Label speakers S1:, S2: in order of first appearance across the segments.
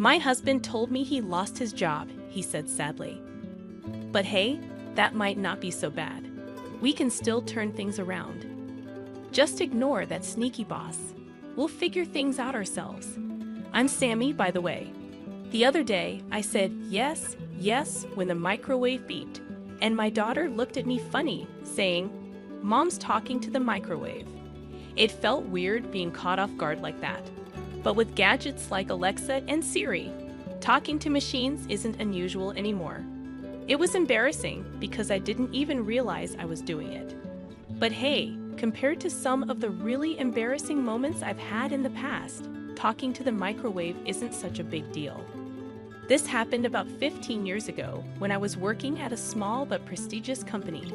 S1: "My husband told me he lost his job," he said sadly. "But hey, that might not be so bad. We can still turn things around. Just ignore that sneaky boss. We'll figure things out ourselves." I'm Sammy, by the way. The other day, I said yes, yes when the microwave beeped, and my daughter looked at me funny, saying, "Mom's talking to the microwave." It felt weird being caught off guard like that. But with gadgets like Alexa and Siri, talking to machines isn't unusual anymore. It was embarrassing because I didn't even realize I was doing it. But hey, compared to some of the really embarrassing moments I've had in the past, talking to the microwave isn't such a big deal. This happened about 15 years ago when I was working at a small but prestigious company.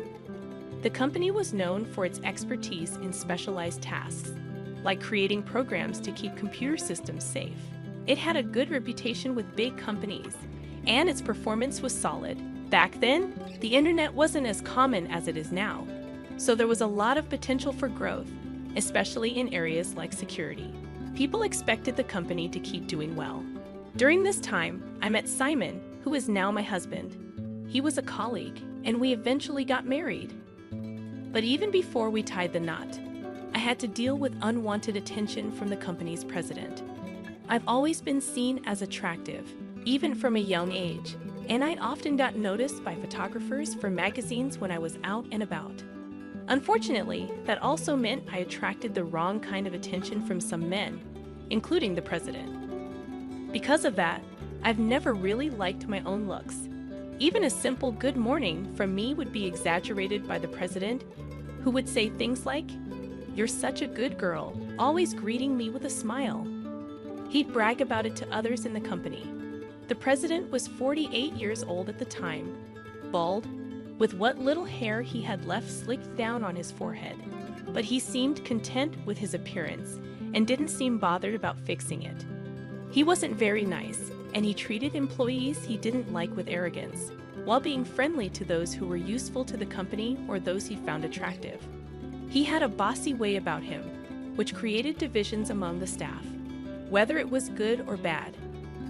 S1: The company was known for its expertise in specialized tasks, like creating programs to keep computer systems safe. It had a good reputation with big companies, and its performance was solid. Back then, the internet wasn't as common as it is now, so there was a lot of potential for growth, especially in areas like security. People expected the company to keep doing well. During this time, I met Simon, who is now my husband. He was a colleague, and we eventually got married. But even before we tied the knot, I had to deal with unwanted attention from the company's president. I've always been seen as attractive, even from a young age, and I often got noticed by photographers for magazines when I was out and about. Unfortunately, that also meant I attracted the wrong kind of attention from some men, including the president. Because of that, I've never really liked my own looks. Even a simple good morning from me would be exaggerated by the president, who would say things like, "You're such a good girl," always greeting me with a smile. He'd brag about it to others in the company. The president was 48 years old at the time, bald, with what little hair he had left slicked down on his forehead. But he seemed content with his appearance and didn't seem bothered about fixing it. He wasn't very nice, and he treated employees he didn't like with arrogance, while being friendly to those who were useful to the company or those he found attractive. He had a bossy way about him, which created divisions among the staff. Whether it was good or bad,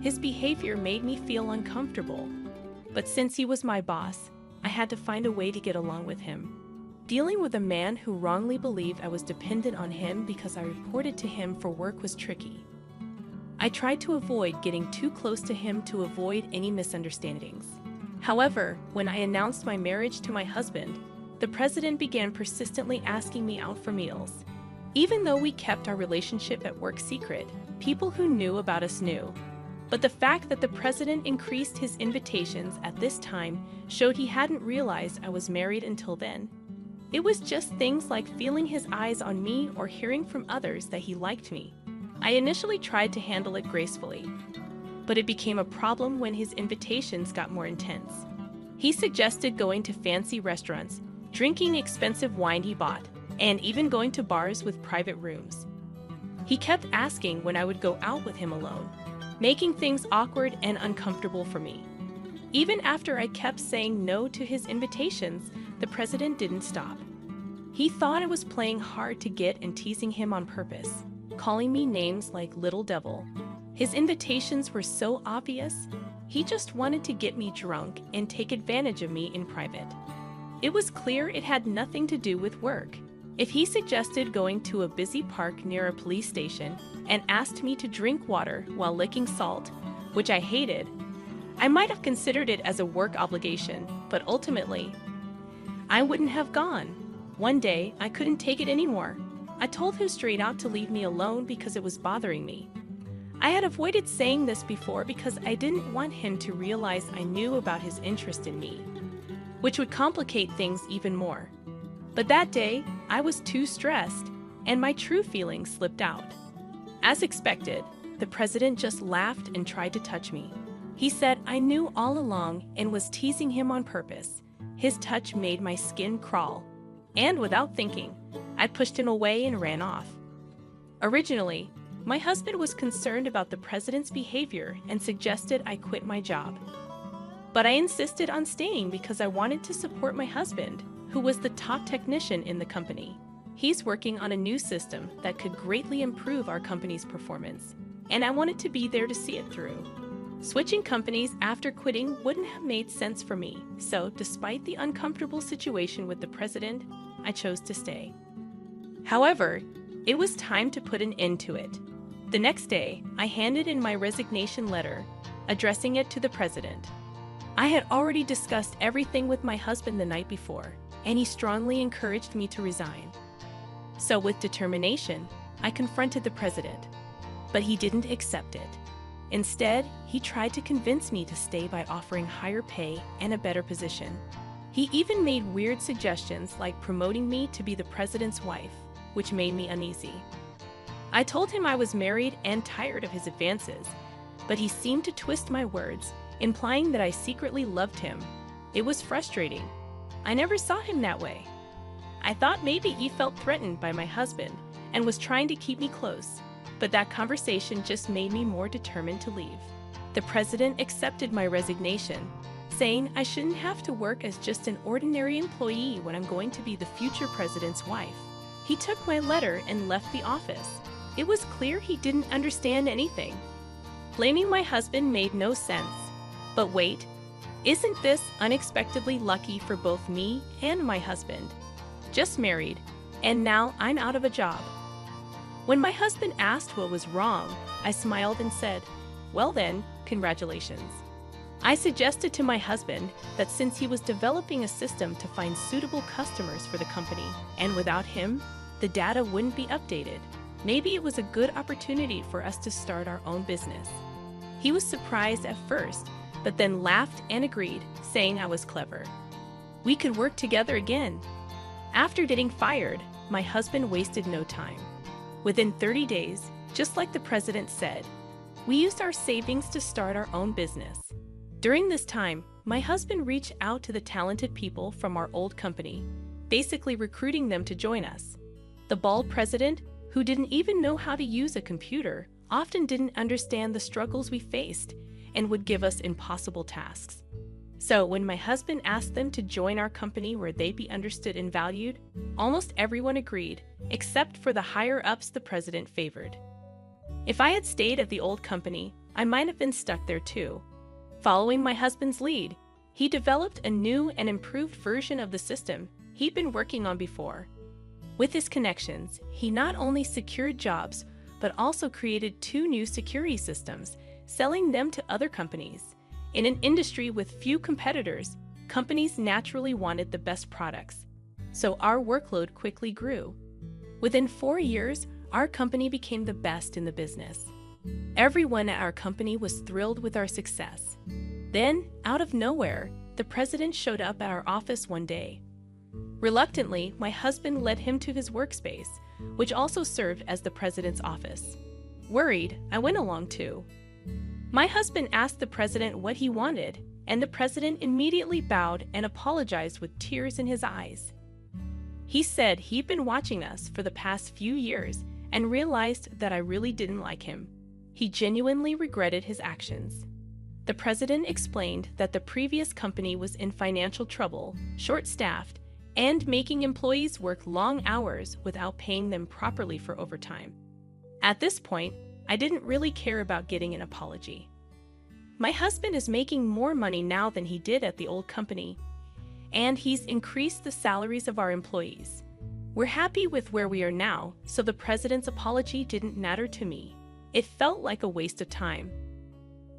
S1: his behavior made me feel uncomfortable. But since he was my boss, I had to find a way to get along with him. Dealing with a man who wrongly believed I was dependent on him because I reported to him for work was tricky. I tried to avoid getting too close to him to avoid any misunderstandings. However, when I announced my marriage to my husband, the president began persistently asking me out for meals. Even though we kept our relationship at work secret, people who knew about us knew. But the fact that the president increased his invitations at this time showed he hadn't realized I was married until then. It was just things like feeling his eyes on me or hearing from others that he liked me. I initially tried to handle it gracefully, but it became a problem when his invitations got more intense. He suggested going to fancy restaurants, drinking expensive wine he bought, and even going to bars with private rooms. He kept asking when I would go out with him alone, making things awkward and uncomfortable for me. Even after I kept saying no to his invitations, the president didn't stop. He thought I was playing hard to get and teasing him on purpose, calling me names like Little Devil. His invitations were so obvious, he just wanted to get me drunk and take advantage of me in private. It was clear it had nothing to do with work. If he suggested going to a busy park near a police station and asked me to drink water while licking salt, which I hated, I might have considered it as a work obligation, but ultimately, I wouldn't have gone. One day, I couldn't take it anymore. I told him straight out to leave me alone because it was bothering me. I had avoided saying this before because I didn't want him to realize I knew about his interest in me, which would complicate things even more. But that day, I was too stressed, and my true feelings slipped out. As expected, the president just laughed and tried to touch me. He said I knew all along and was teasing him on purpose. His touch made my skin crawl, and without thinking, I pushed him away and ran off. Originally, my husband was concerned about the president's behavior and suggested I quit my job. But I insisted on staying because I wanted to support my husband, who was the top technician in the company. He's working on a new system that could greatly improve our company's performance. and I wanted to be there to see it through. Switching companies after quitting wouldn't have made sense for me, so despite the uncomfortable situation with the president, I chose to stay. However, it was time to put an end to it. The next day, I handed in my resignation letter, addressing it to the president. I had already discussed everything with my husband the night before, and he strongly encouraged me to resign. So with determination, I confronted the president, but he didn't accept it. Instead, he tried to convince me to stay by offering higher pay and a better position. He even made weird suggestions like promoting me to be the president's wife, which made me uneasy. I told him I was married and tired of his advances, but he seemed to twist my words, implying that I secretly loved him. It was frustrating. I never saw him that way. I thought maybe he felt threatened by my husband and was trying to keep me close, but that conversation just made me more determined to leave. The president accepted my resignation, saying I shouldn't have to work as just an ordinary employee when I'm going to be the future president's wife. He took my letter and left the office. It was clear he didn't understand anything. Blaming my husband made no sense. But wait, isn't this unexpectedly lucky for both me and my husband? Just married, and now I'm out of a job. When my husband asked what was wrong, I smiled and said, "Well then, congratulations." I suggested to my husband that since he was developing a system to find suitable customers for the company, and without him, the data wouldn't be updated, maybe it was a good opportunity for us to start our own business. He was surprised at first, but then laughed and agreed, saying I was clever. We could work together again. After getting fired, my husband wasted no time. Within 30 days, just like the president said, we used our savings to start our own business. During this time, my husband reached out to the talented people from our old company, basically recruiting them to join us. The bald president, who didn't even know how to use a computer, often didn't understand the struggles we faced and would give us impossible tasks. So when my husband asked them to join our company where they'd be understood and valued, almost everyone agreed, except for the higher-ups the president favored. If I had stayed at the old company, I might have been stuck there too. Following my husband's lead, he developed a new and improved version of the system he'd been working on before. With his connections, he not only secured jobs, but also created 2 new security systems, selling them to other companies. In an industry with few competitors, companies naturally wanted the best products, so our workload quickly grew. Within 4 years, our company became the best in the business. Everyone at our company was thrilled with our success. Then, out of nowhere, the president showed up at our office one day. Reluctantly, my husband led him to his workspace, which also served as the president's office. Worried, I went along too. My husband asked the president what he wanted, and the president immediately bowed and apologized with tears in his eyes. He said he'd been watching us for the past few years and realized that I really didn't like him. He genuinely regretted his actions. The president explained that the previous company was in financial trouble, short-staffed, and making employees work long hours without paying them properly for overtime. At this point, I didn't really care about getting an apology. My husband is making more money now than he did at the old company, and he's increased the salaries of our employees. We're happy with where we are now, so the president's apology didn't matter to me. It felt like a waste of time.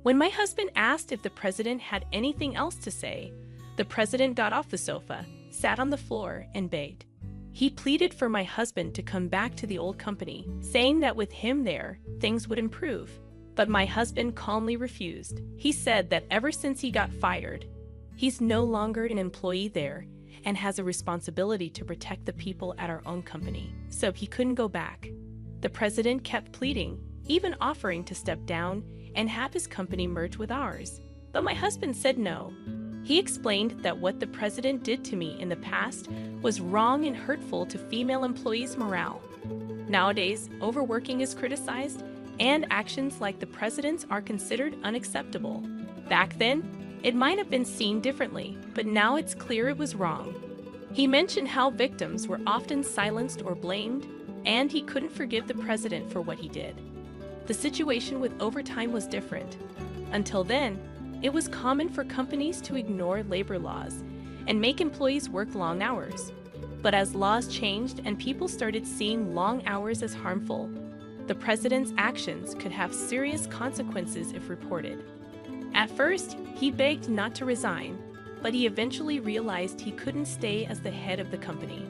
S1: When my husband asked if the president had anything else to say, the president got off the sofa, sat on the floor, and begged. He pleaded for my husband to come back to the old company, saying that with him there, things would improve. But my husband calmly refused. He said that ever since he got fired, he's no longer an employee there and has a responsibility to protect the people at our own company, so he couldn't go back. The president kept pleading, even offering to step down and have his company merge with ours. But my husband said no. He explained that what the president did to me in the past was wrong and hurtful to female employees' morale. Nowadays, overworking is criticized, and actions like the president's are considered unacceptable. Back then, it might have been seen differently, but now it's clear it was wrong. He mentioned how victims were often silenced or blamed, and he couldn't forgive the president for what he did. the situation with overtime was different. Until then, it was common for companies to ignore labor laws and make employees work long hours. But as laws changed and people started seeing long hours as harmful, the president's actions could have serious consequences if reported. At first, he begged not to resign, but he eventually realized he couldn't stay as the head of the company.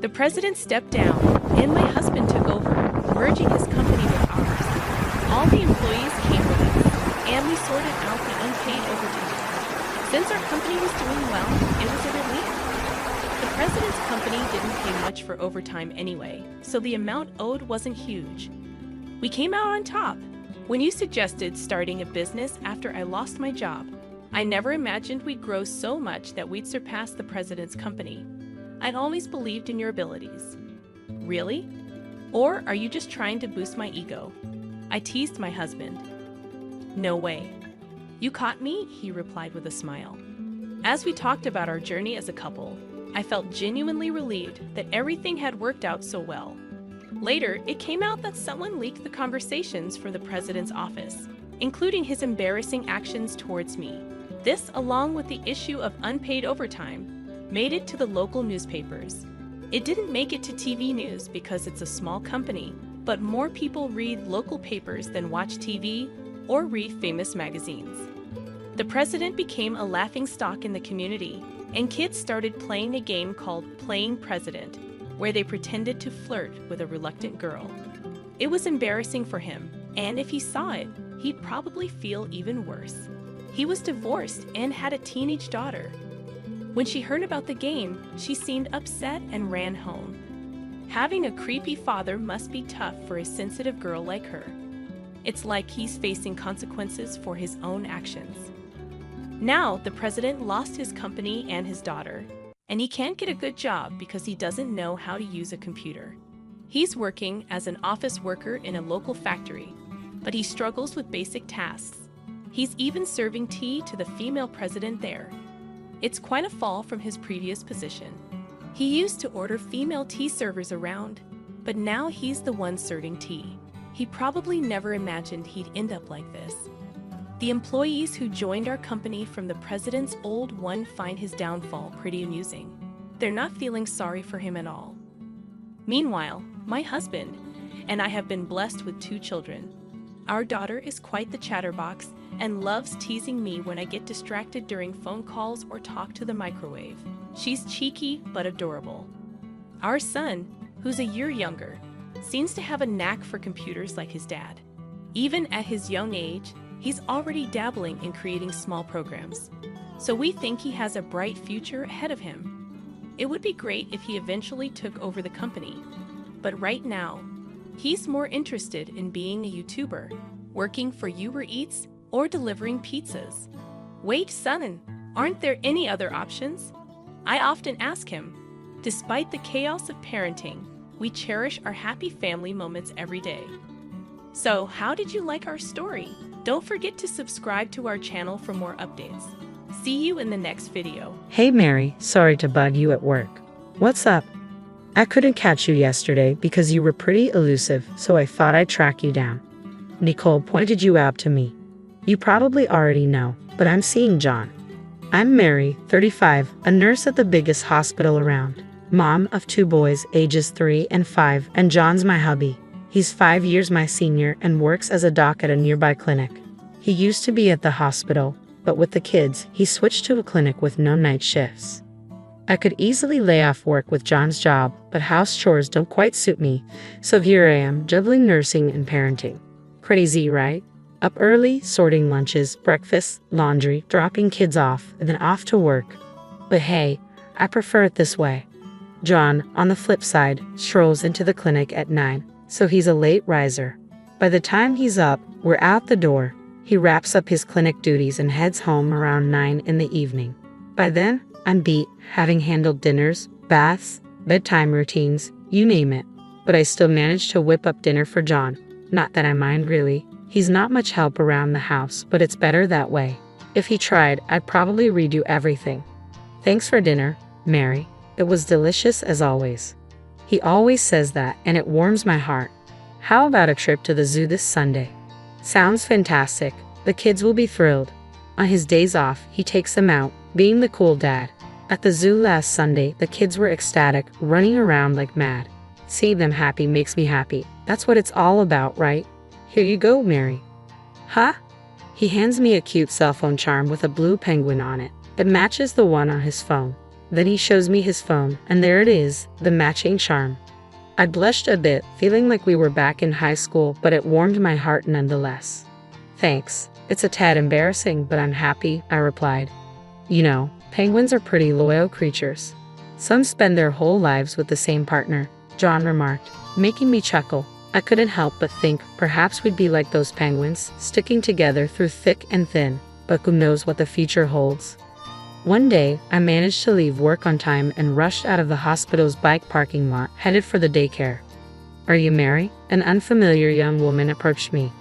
S1: The president stepped down, and my husband took over, merging his company with ours. All the employees came with us, and we sorted out the unpaid overtime. Since our company was doing well, it was a relief. The president's company didn't pay much for overtime anyway, so the amount owed wasn't huge. We came out on top. When you suggested starting a business after I lost my job, I never imagined we'd grow so much that we'd surpass the president's company. I'd always believed in your abilities. Really? Or are you just trying to boost my ego? I teased my husband. No way. You caught me, he replied with a smile. As we talked about our journey as a couple, I felt genuinely relieved that everything had worked out so well. Later, it came out that someone leaked the conversations for the president's office, including his embarrassing actions towards me. This, along with the issue of unpaid overtime, made it to the local newspapers. It didn't make it to TV news because it's a small company, but more people read local papers than watch TV or read famous magazines. The president became a laughingstock in the community, and kids started playing a game called Playing President, where they pretended to flirt with a reluctant girl. It was embarrassing for him, and if he saw it, he'd probably feel even worse. He was divorced and had a teenage daughter. When she heard about the game, she seemed upset and ran home. Having a creepy father must be tough for a sensitive girl like her. It's like he's facing consequences for his own actions. Now, the president lost his company and his daughter, and he can't get a good job because he doesn't know how to use a computer. He's working as an office worker in a local factory, but he struggles with basic tasks. He's even serving tea to the female president there. It's quite a fall from his previous position. He used to order female tea servers around, but now he's the one serving tea. He probably never imagined he'd end up like this. The employees who joined our company from the president's old one find his downfall pretty amusing. They're not feeling sorry for him at all. Meanwhile, my husband and I have been blessed with 2 children. Our daughter is quite the chatterbox and loves teasing me when I get distracted during phone calls or talk to the microwave. She's cheeky but adorable. Our son, who's a year younger, seems to have a knack for computers like his dad. Even at his young age, he's already dabbling in creating small programs. So we think he has a bright future ahead of him. It would be great if he eventually took over the company, but right now, he's more interested in being a YouTuber, working for Uber Eats, or delivering pizzas. Wait, son, aren't there any other options? I often ask him. Despite the chaos of parenting, we cherish our happy family moments every day. So, how did you like our story? Don't forget to subscribe to our channel for more updates. See you in the next video.
S2: Hey Mary, sorry to bug you at work. What's up? I couldn't catch you yesterday because you were pretty elusive, so I thought I'd track you down. Nicole pointed you out to me. You probably already know, but I'm seeing John. I'm Mary, 35, a nurse at the biggest hospital around. Mom of 2 boys, ages 3 and 5, and John's my hubby. He's 5 years my senior and works as a doc at a nearby clinic. He used to be at the hospital, but with the kids, he switched to a clinic with no night shifts. I could easily lay off work with John's job, but house chores don't quite suit me, so here I am juggling nursing and parenting. Crazy, right? Up early, sorting lunches, breakfast, laundry, dropping kids off, and then off to work. But hey, I prefer it this way. John, on the flip side, strolls into the clinic at 9, so he's a late riser. By the time he's up, we're out the door. He wraps up his clinic duties and heads home around 9 in the evening. By then, I'm beat, having handled dinners, baths, bedtime routines, you name it. But I still manage to whip up dinner for John. Not that I mind really. He's not much help around the house, but it's better that way. If he tried, I'd probably redo everything. Thanks for dinner, Mary. It was delicious as always. He always says that, and it warms my heart. How about a trip to the zoo this Sunday? Sounds fantastic. The kids will be thrilled. On his days off, he takes them out, being the cool dad. At the zoo last Sunday, the kids were ecstatic, running around like mad. Seeing them happy makes me happy. That's what it's all about, right? Here you go, Mary. Huh? He hands me a cute cell phone charm with a blue penguin on it. It matches the one on his phone. Then he shows me his phone, and there it is, the matching charm. I blushed a bit, feeling like we were back in high school, but it warmed my heart nonetheless. Thanks. It's a tad embarrassing, but I'm happy, I replied. You know, penguins are pretty loyal creatures. Some spend their whole lives with the same partner, John remarked, making me chuckle. I couldn't help but think perhaps we'd be like those penguins, sticking together through thick and thin, but who knows what the future holds. One day, I managed to leave work on time and rushed out of the hospital's bike parking lot, headed for the daycare. Are you Mary? An unfamiliar young woman approached me.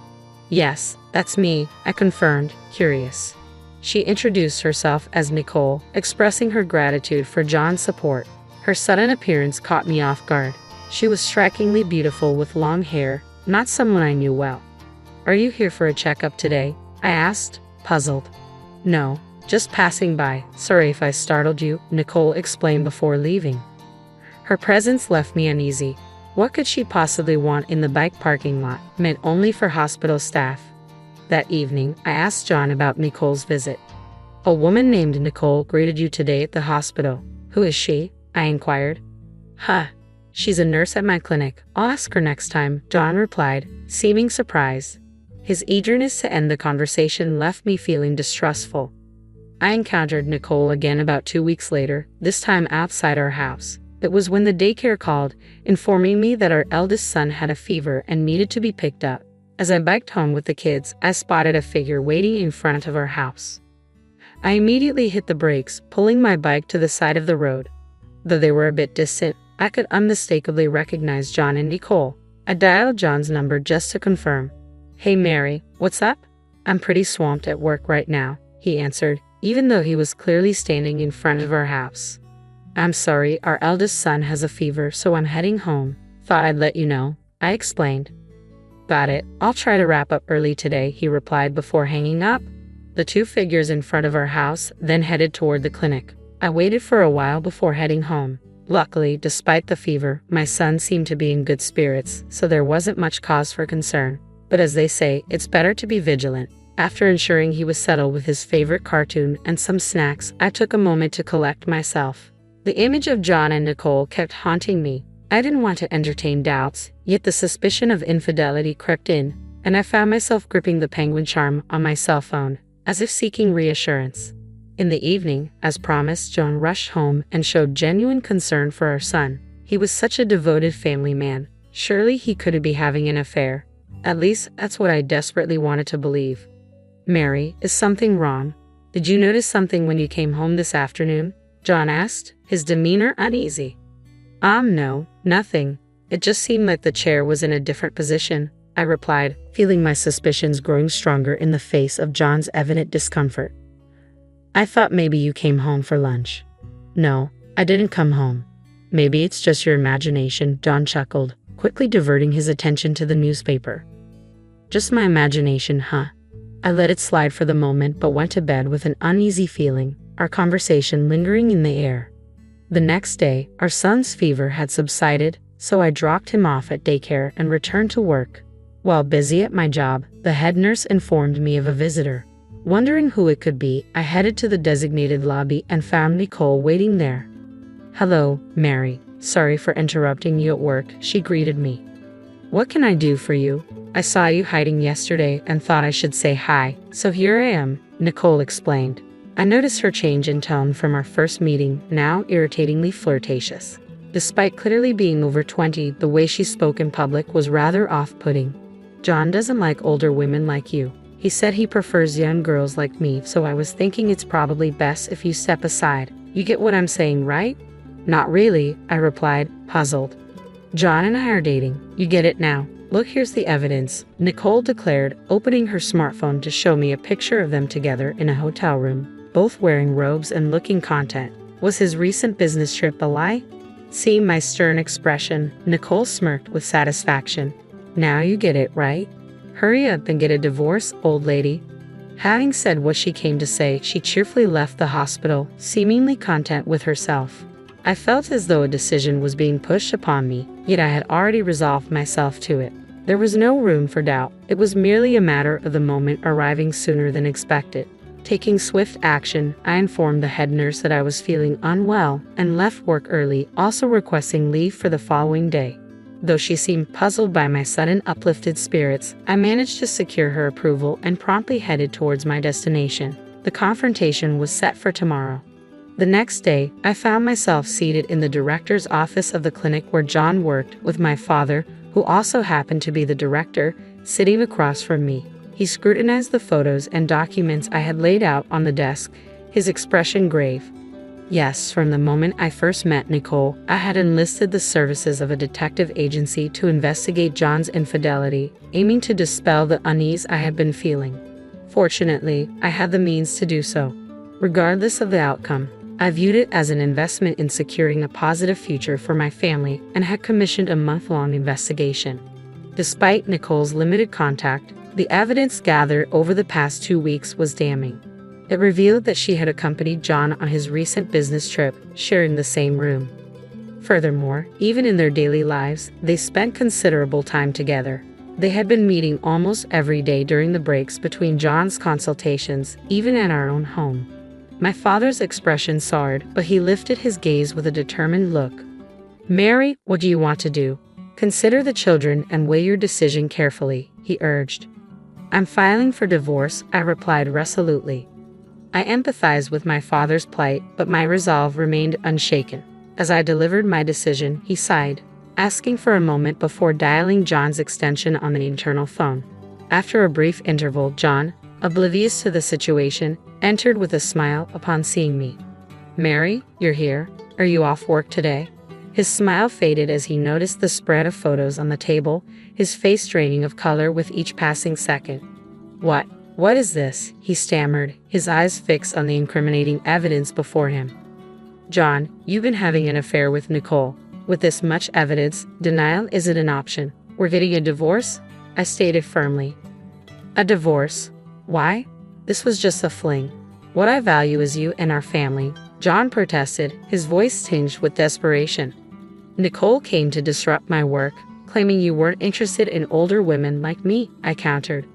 S2: Yes, that's me, I confirmed, curious. She introduced herself as Nicole, expressing her gratitude for John's support. Her sudden appearance caught me off guard. She was strikingly beautiful with long hair, not someone I knew well. Are you here for a checkup today? I asked, puzzled. No, just passing by. Sorry if I startled you, Nicole explained before leaving. Her presence left me uneasy. What could she possibly want in the bike parking lot, meant only for hospital staff? That evening, I asked John about Nicole's visit. A woman named Nicole greeted you today at the hospital. Who is she? I inquired. Huh. She's a nurse at my clinic. I'll ask her next time, John replied, seeming surprised. His eagerness to end the conversation left me feeling distrustful. I encountered Nicole again about 2 weeks later, this time outside our house. It was when the daycare called, informing me that our eldest son had a fever and needed to be picked up. As I biked home with the kids, I spotted a figure waiting in front of our house. I immediately hit the brakes, pulling my bike to the side of the road. Though they were a bit distant, I could unmistakably recognize John and Nicole. I dialed John's number just to confirm. Hey Mary, what's up? I'm pretty swamped at work right now, he answered, even though he was clearly standing in front of our house. I'm sorry, our eldest son has a fever, so I'm heading home. Thought I'd let you know, I explained. Got it, I'll try to wrap up early today, he replied before hanging up. The two figures in front of our house then headed toward the clinic. I waited for a while before heading home. Luckily, despite the fever, my son seemed to be in good spirits, so there wasn't much cause for concern. But as they say, it's better to be vigilant. After ensuring he was settled with his favorite cartoon and some snacks, I took a moment to collect myself. The image of John and Nicole kept haunting me. I didn't want to entertain doubts, yet the suspicion of infidelity crept in, and I found myself gripping the penguin charm on my cell phone, as if seeking reassurance. In the evening, as promised, John rushed home and showed genuine concern for our son. He was such a devoted family man. Surely he couldn't be having an affair. At least, that's what I desperately wanted to believe. Mary, is something wrong? Did you notice something when you came home this afternoon? John asked, his demeanor uneasy. No, nothing. It just seemed like the chair was in a different position, I replied, feeling my suspicions growing stronger in the face of John's evident discomfort. I thought maybe you came home for lunch. No, I didn't come home. Maybe it's just your imagination, John chuckled, quickly diverting his attention to the newspaper. Just my imagination, huh? I let it slide for the moment but went to bed with an uneasy feeling, our conversation lingering in the air. The next day, our son's fever had subsided, so I dropped him off at daycare and returned to work. While busy at my job, the head nurse informed me of a visitor. Wondering who it could be, I headed to the designated lobby and found Nicole waiting there. Hello, Mary. Sorry for interrupting you at work, she greeted me. What can I do for you? I saw you hiding yesterday and thought I should say hi, so here I am, Nicole explained. I noticed her change in tone from our first meeting, now irritatingly flirtatious. Despite clearly being over 20, the way she spoke in public was rather off-putting. John doesn't like older women like you. He said he prefers young girls like me, so I was thinking it's probably best if you step aside. You get what I'm saying, right? Not really, I replied, puzzled. John and I are dating. You get it now. Look, here's the evidence, Nicole declared, opening her smartphone to show me a picture of them together in a hotel room, both wearing robes and looking content. Was his recent business trip a lie? Seeing my stern expression, Nicole smirked with satisfaction. Now you get it, right? Hurry up and get a divorce, old lady. Having said what she came to say, she cheerfully left the hospital, seemingly content with herself. I felt as though a decision was being pushed upon me, yet I had already resolved myself to it. There was no room for doubt. It was merely a matter of the moment arriving sooner than expected. Taking swift action, I informed the head nurse that I was feeling unwell and left work early, also requesting leave for the following day. Though she seemed puzzled by my sudden uplifted spirits, I managed to secure her approval and promptly headed towards my destination. The confrontation was set for tomorrow. The next day, I found myself seated in the director's office of the clinic where John worked, with my father, who also happened to be the director, sitting across from me. He scrutinized the photos and documents I had laid out on the desk, his expression grave. Yes, from the moment I first met Nicole, I had enlisted the services of a detective agency to investigate John's infidelity, aiming to dispel the unease I had been feeling. Fortunately, I had the means to do so. Regardless of the outcome, I viewed it as an investment in securing a positive future for my family and had commissioned a month-long investigation. Despite Nicole's limited contact, the evidence gathered over the past 2 weeks was damning. It revealed that she had accompanied John on his recent business trip, sharing the same room. Furthermore, even in their daily lives, they spent considerable time together. They had been meeting almost every day during the breaks between John's consultations, even at our own home. My father's expression soured, but he lifted his gaze with a determined look. "Mary, what do you want to do? Consider the children and weigh your decision carefully," he urged. "I'm filing for divorce," I replied resolutely. I empathized with my father's plight, but my resolve remained unshaken. As I delivered my decision, he sighed, asking for a moment before dialing John's extension on the internal phone. After a brief interval, John, oblivious to the situation, entered with a smile upon seeing me. "Mary, you're here. Are you off work today?" His smile faded as he noticed the spread of photos on the table, his face draining of color with each passing second. What is this?" he stammered, his eyes fixed on the incriminating evidence before him. "John, you've been having an affair with Nicole. With this much evidence, denial isn't an option. We're getting a divorce?" I stated firmly. "A divorce? Why? This was just a fling. What I value is you and our family," John protested, his voice tinged with desperation. "Nicole came to disrupt my work, claiming you weren't interested in older women like me," I countered.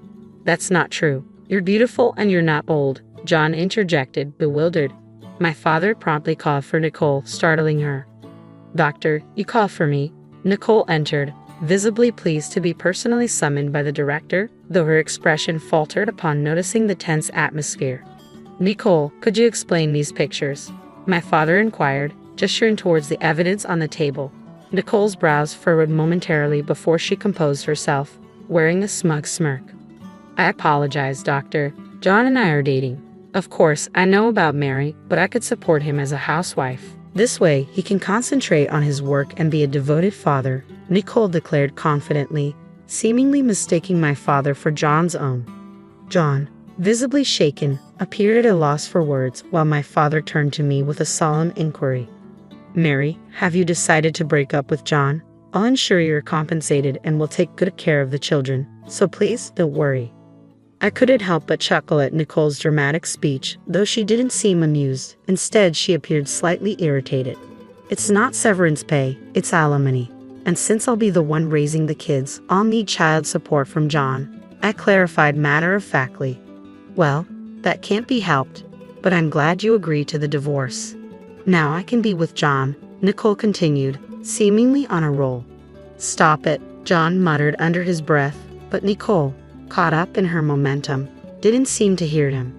S2: "That's not true. You're beautiful and you're not old," John interjected, bewildered. My father promptly called for Nicole, startling her. "Doctor, you called for me." Nicole entered, visibly pleased to be personally summoned by the director, though her expression faltered upon noticing the tense atmosphere. "Nicole, could you explain these pictures?" my father inquired, gesturing towards the evidence on the table. Nicole's brows furrowed momentarily before she composed herself, wearing a smug smirk. "I apologize, doctor. John and I are dating. Of course, I know about Mary, but I could support him as a housewife. This way, he can concentrate on his work and be a devoted father," Nicole declared confidently, seemingly mistaking my father for John's own. John, visibly shaken, appeared at a loss for words while my father turned to me with a solemn inquiry. "Mary, have you decided to break up with John? I'll ensure you're compensated and will take good care of the children, so please don't worry." I couldn't help but chuckle at Nicole's dramatic speech, though she didn't seem amused. Instead, she appeared slightly irritated. "It's not severance pay, it's alimony. And since I'll be the one raising the kids, I'll need child support from John," I clarified matter-of-factly. "Well, that can't be helped, but I'm glad you agreed to the divorce. Now I can be with John," Nicole continued, seemingly on a roll. "Stop it," John muttered under his breath, but Nicole, caught up in her momentum, didn't seem to hear him.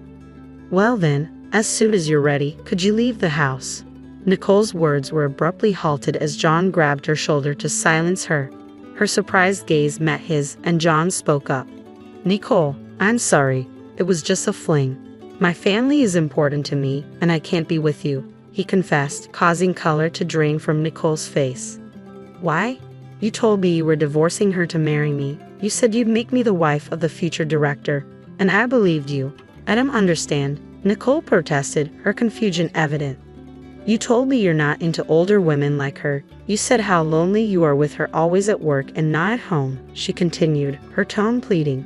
S2: "Well then, as soon as you're ready, could you leave the house?" Nicole's words were abruptly halted as John grabbed her shoulder to silence her. Her surprised gaze met his, and John spoke up. "Nicole, I'm sorry. It was just a fling. My family is important to me, and I can't be with you," he confessed, causing color to drain from Nicole's face. "Why? You told me you were divorcing her to marry me. You said you'd make me the wife of the future director, and I believed you. I don't understand," Nicole protested, her confusion evident. You told me you're not into older women like her. You said how lonely you are with her, always at work and not at home," she continued, her tone pleading.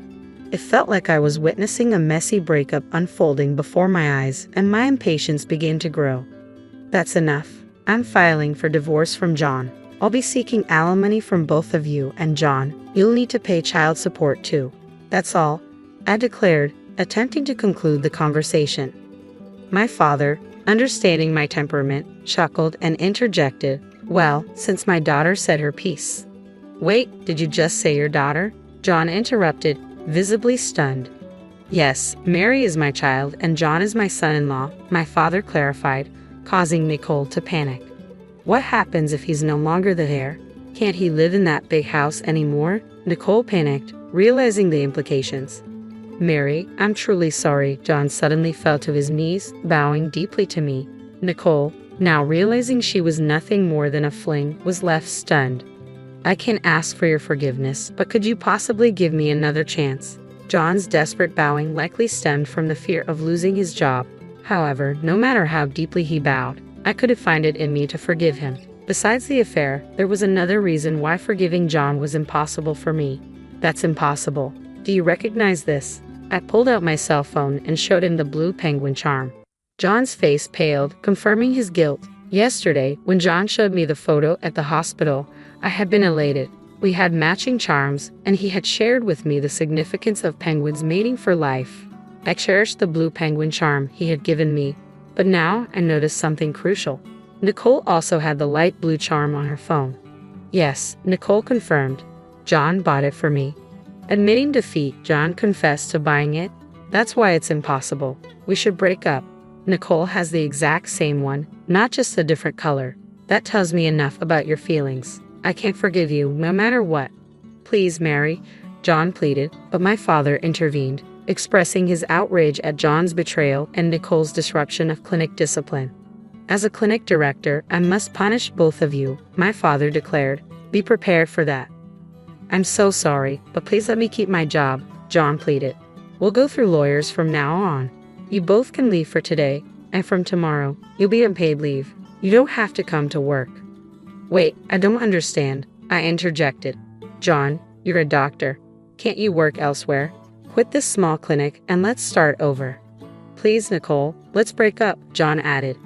S2: It felt like I was witnessing a messy breakup unfolding before my eyes, and my impatience began to grow. "That's enough. I'm filing for divorce from John. I'll be seeking alimony from both of you, and John, you'll need to pay child support too. That's all," I declared, attempting to conclude the conversation. My father, understanding my temperament, chuckled and interjected, "Well, since my daughter said her piece." "Wait, did you just say your daughter?" John interrupted, visibly stunned. "Yes, Mary is my child and John is my son-in-law," my father clarified, causing Nicole to panic. "What happens if he's no longer the heir? Can't he live in that big house anymore?" Nicole panicked, realizing the implications. "Mary, I'm truly sorry." John suddenly fell to his knees, bowing deeply to me. Nicole, now realizing she was nothing more than a fling, was left stunned. "I can ask for your forgiveness, but could you possibly give me another chance?" John's desperate bowing likely stemmed from the fear of losing his job. However, no matter how deeply he bowed, I couldn't find it in me to forgive him. Besides the affair, there was another reason why forgiving John was impossible for me. "That's impossible. Do you recognize this?" I pulled out my cell phone and showed him the blue penguin charm. John's face paled, confirming his guilt. Yesterday, when John showed me the photo at the hospital, I had been elated. We had matching charms, and he had shared with me the significance of penguins mating for life. I cherished the blue penguin charm he had given me, but now I noticed something crucial. Nicole also had the light blue charm on her phone. Yes, Nicole confirmed. John bought it for me. Admitting defeat, John confessed to buying it. "That's why it's impossible. We should break up. Nicole has the exact same one, not just a different color. That tells me enough about your feelings. I can't forgive you, no matter what." "Please, Mary," John pleaded, but my father intervened, expressing his outrage at John's betrayal and Nicole's disruption of clinic discipline. "As a clinic director, I must punish both of you," my father declared. "Be prepared for that." "I'm so sorry, but please let me keep my job," John pleaded. "We'll go through lawyers from now on. You both can leave for today, and from tomorrow, you'll be on paid leave. You don't have to come to work." "Wait, I don't understand," I interjected. "John, you're a doctor. Can't you work elsewhere? Quit this small clinic and let's start over." "Please, Nicole, let's break up," John added.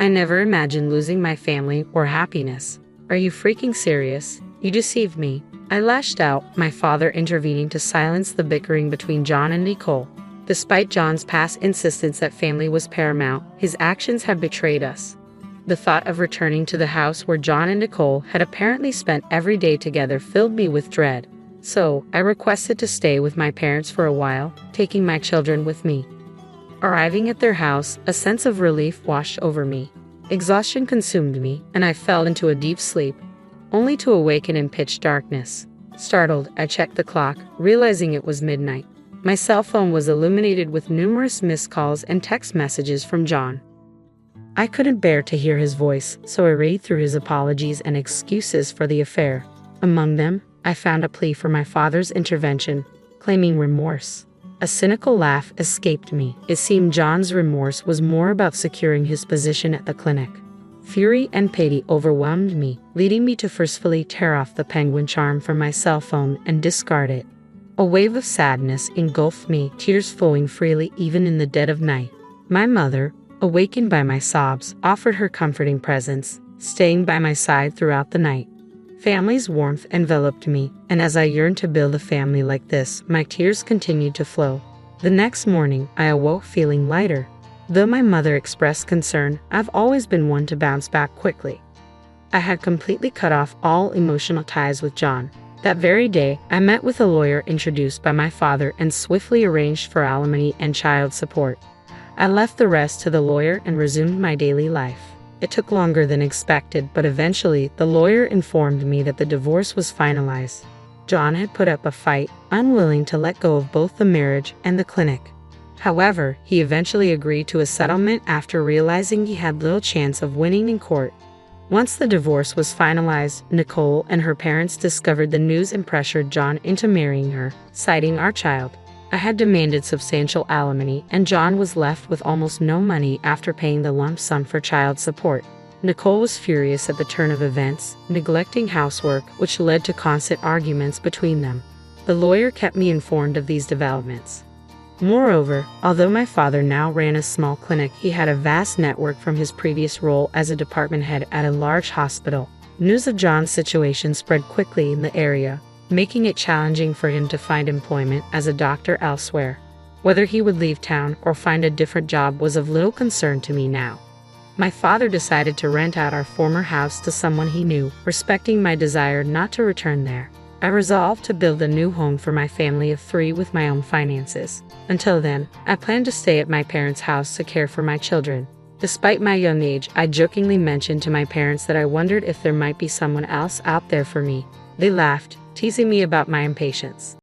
S2: "I never imagined losing my family or happiness. Are you freaking serious? You deceived me." I lashed out, my father intervening to silence the bickering between John and Nicole. Despite John's past insistence that family was paramount, his actions had betrayed us. The thought of returning to the house where John and Nicole had apparently spent every day together filled me with dread. So, I requested to stay with my parents for a while, taking my children with me. Arriving at their house, a sense of relief washed over me. Exhaustion consumed me, and I fell into a deep sleep, only to awaken in pitch darkness. Startled, I checked the clock, realizing it was midnight. My cell phone was illuminated with numerous missed calls and text messages from John. I couldn't bear to hear his voice, so I read through his apologies and excuses for the affair. Among them, I found a plea for my father's intervention, claiming remorse. A cynical laugh escaped me. It seemed John's remorse was more about securing his position at the clinic. Fury and pity overwhelmed me, leading me to forcefully tear off the penguin charm from my cell phone and discard it. A wave of sadness engulfed me, tears flowing freely even in the dead of night. My mother, awakened by my sobs, offered her comforting presence, staying by my side throughout the night. Family's warmth enveloped me, and as I yearned to build a family like this, my tears continued to flow. The next morning, I awoke feeling lighter. Though my mother expressed concern, I've always been one to bounce back quickly. I had completely cut off all emotional ties with John. That very day, I met with a lawyer introduced by my father and swiftly arranged for alimony and child support. I left the rest to the lawyer and resumed my daily life. It took longer than expected, but eventually, the lawyer informed me that the divorce was finalized. John had put up a fight, unwilling to let go of both the marriage and the clinic. However, he eventually agreed to a settlement after realizing he had little chance of winning in court. Once the divorce was finalized, Nicole and her parents discovered the news and pressured John into marrying her, citing our child. I had demanded substantial alimony, and John was left with almost no money after paying the lump sum for child support. Nicole was furious at the turn of events, neglecting housework, which led to constant arguments between them. The lawyer kept me informed of these developments. Moreover, although my father now ran a small clinic, he had a vast network from his previous role as a department head at a large hospital. News of John's situation spread quickly in the area, making it challenging for him to find employment as a doctor elsewhere. Whether he would leave town or find a different job was of little concern to me now. My father decided to rent out our former house to someone he knew, respecting my desire not to return there. I resolved to build a new home for my family of 3 with my own finances. Until then, I planned to stay at my parents' house to care for my children. Despite my young age, I jokingly mentioned to my parents that I wondered if there might be someone else out there for me. They laughed, teasing me about my impatience.